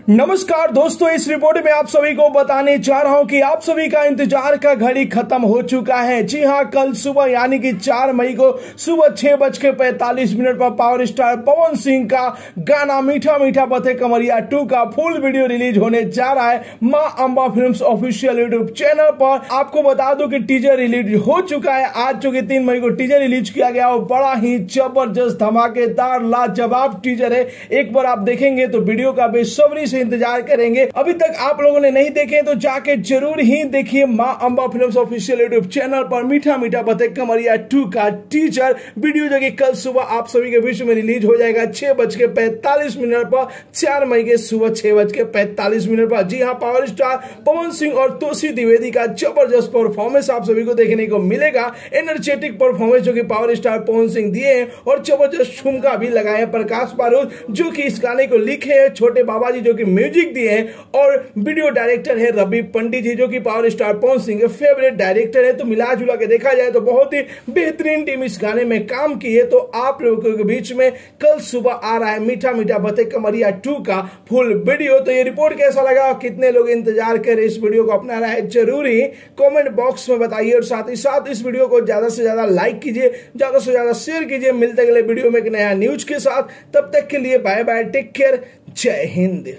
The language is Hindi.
नमस्कार दोस्तों, इस रिपोर्ट में आप सभी को बताने जा रहा हूं कि आप सभी का इंतजार का घड़ी खत्म हो चुका है। जी हां, कल सुबह यानी कि 4 मई को सुबह 6:45 पर पावर स्टार पवन सिंह का गाना मीठा मीठा बते कमरिया 2 का फुल वीडियो रिलीज होने जा रहा है मां Amba films official YouTube channel पर। आपको बता दूं कि टीजर रिलीज हो चुका है। आज जो कि 3 मई को टीजर रिलीज किया गया और बड़ा ही जबरदस्त धमाकेदार लाजवाब टीजर है। एक बार आप देखेंगे तो वीडियो का बेसब्री से इंतजार करेंगे। अभी तक आप लोगों ने नहीं देखे तो जाके जरूर ही देखिए मां Amba films official YouTube channel पर मीठा मीठा बते कमरिया 2 का टीजर वीडियो जो कि कल सुबह आप सभी के बीच में रिलीज हो जाएगा 6:45 पर, 4 मई के सुबह 6:45 पर। जी हां, पावर स्टार पवन सिंह और तोसी द्विवेदी का जबरदस्त परफॉर्मेंस आप सभी को देखने को मिलेगा। एनर्जेटिक परफॉर्मेंस जो कि पावर स्टार पवन सिंह दिए हैं और जबरदस्त ठुमका भी लगाए हैं प्रकाश बारूद जो कि इस गाने को लिखे हैं, छोटे बाबा जी जो कि म्यूजिक दिए हैं और वीडियो डायरेक्टर है रवि पंडित जी जो कि पावर स्टार पवन सिंह के फेवरेट डायरेक्टर है। तो मिला जुला के देखा जाए तो बहुत ही बेहतरीन टीम इस गाने में काम की है। तो आप लोगों के बीच में कल सुबह आ रहा है मीठा मीठा बते कमरिया 2 का फुल वीडियो। तो ये रिपोर्ट कैसा लगा, कितने लोग इंतजार कर रहे इस वीडियो को अपना रहा है, जरूर ही कमेंट बॉक्स में बताइए और साथ ही साथ इस वीडियो को ज्यादा से ज्यादा लाइक कीजिए, ज्यादा से ज्यादा शेयर कीजिए। मिलते अगले वीडियो में एक नया न्यूज के साथ, तब तक के लिए बाय बाय, टेक केयर, जय हिंद।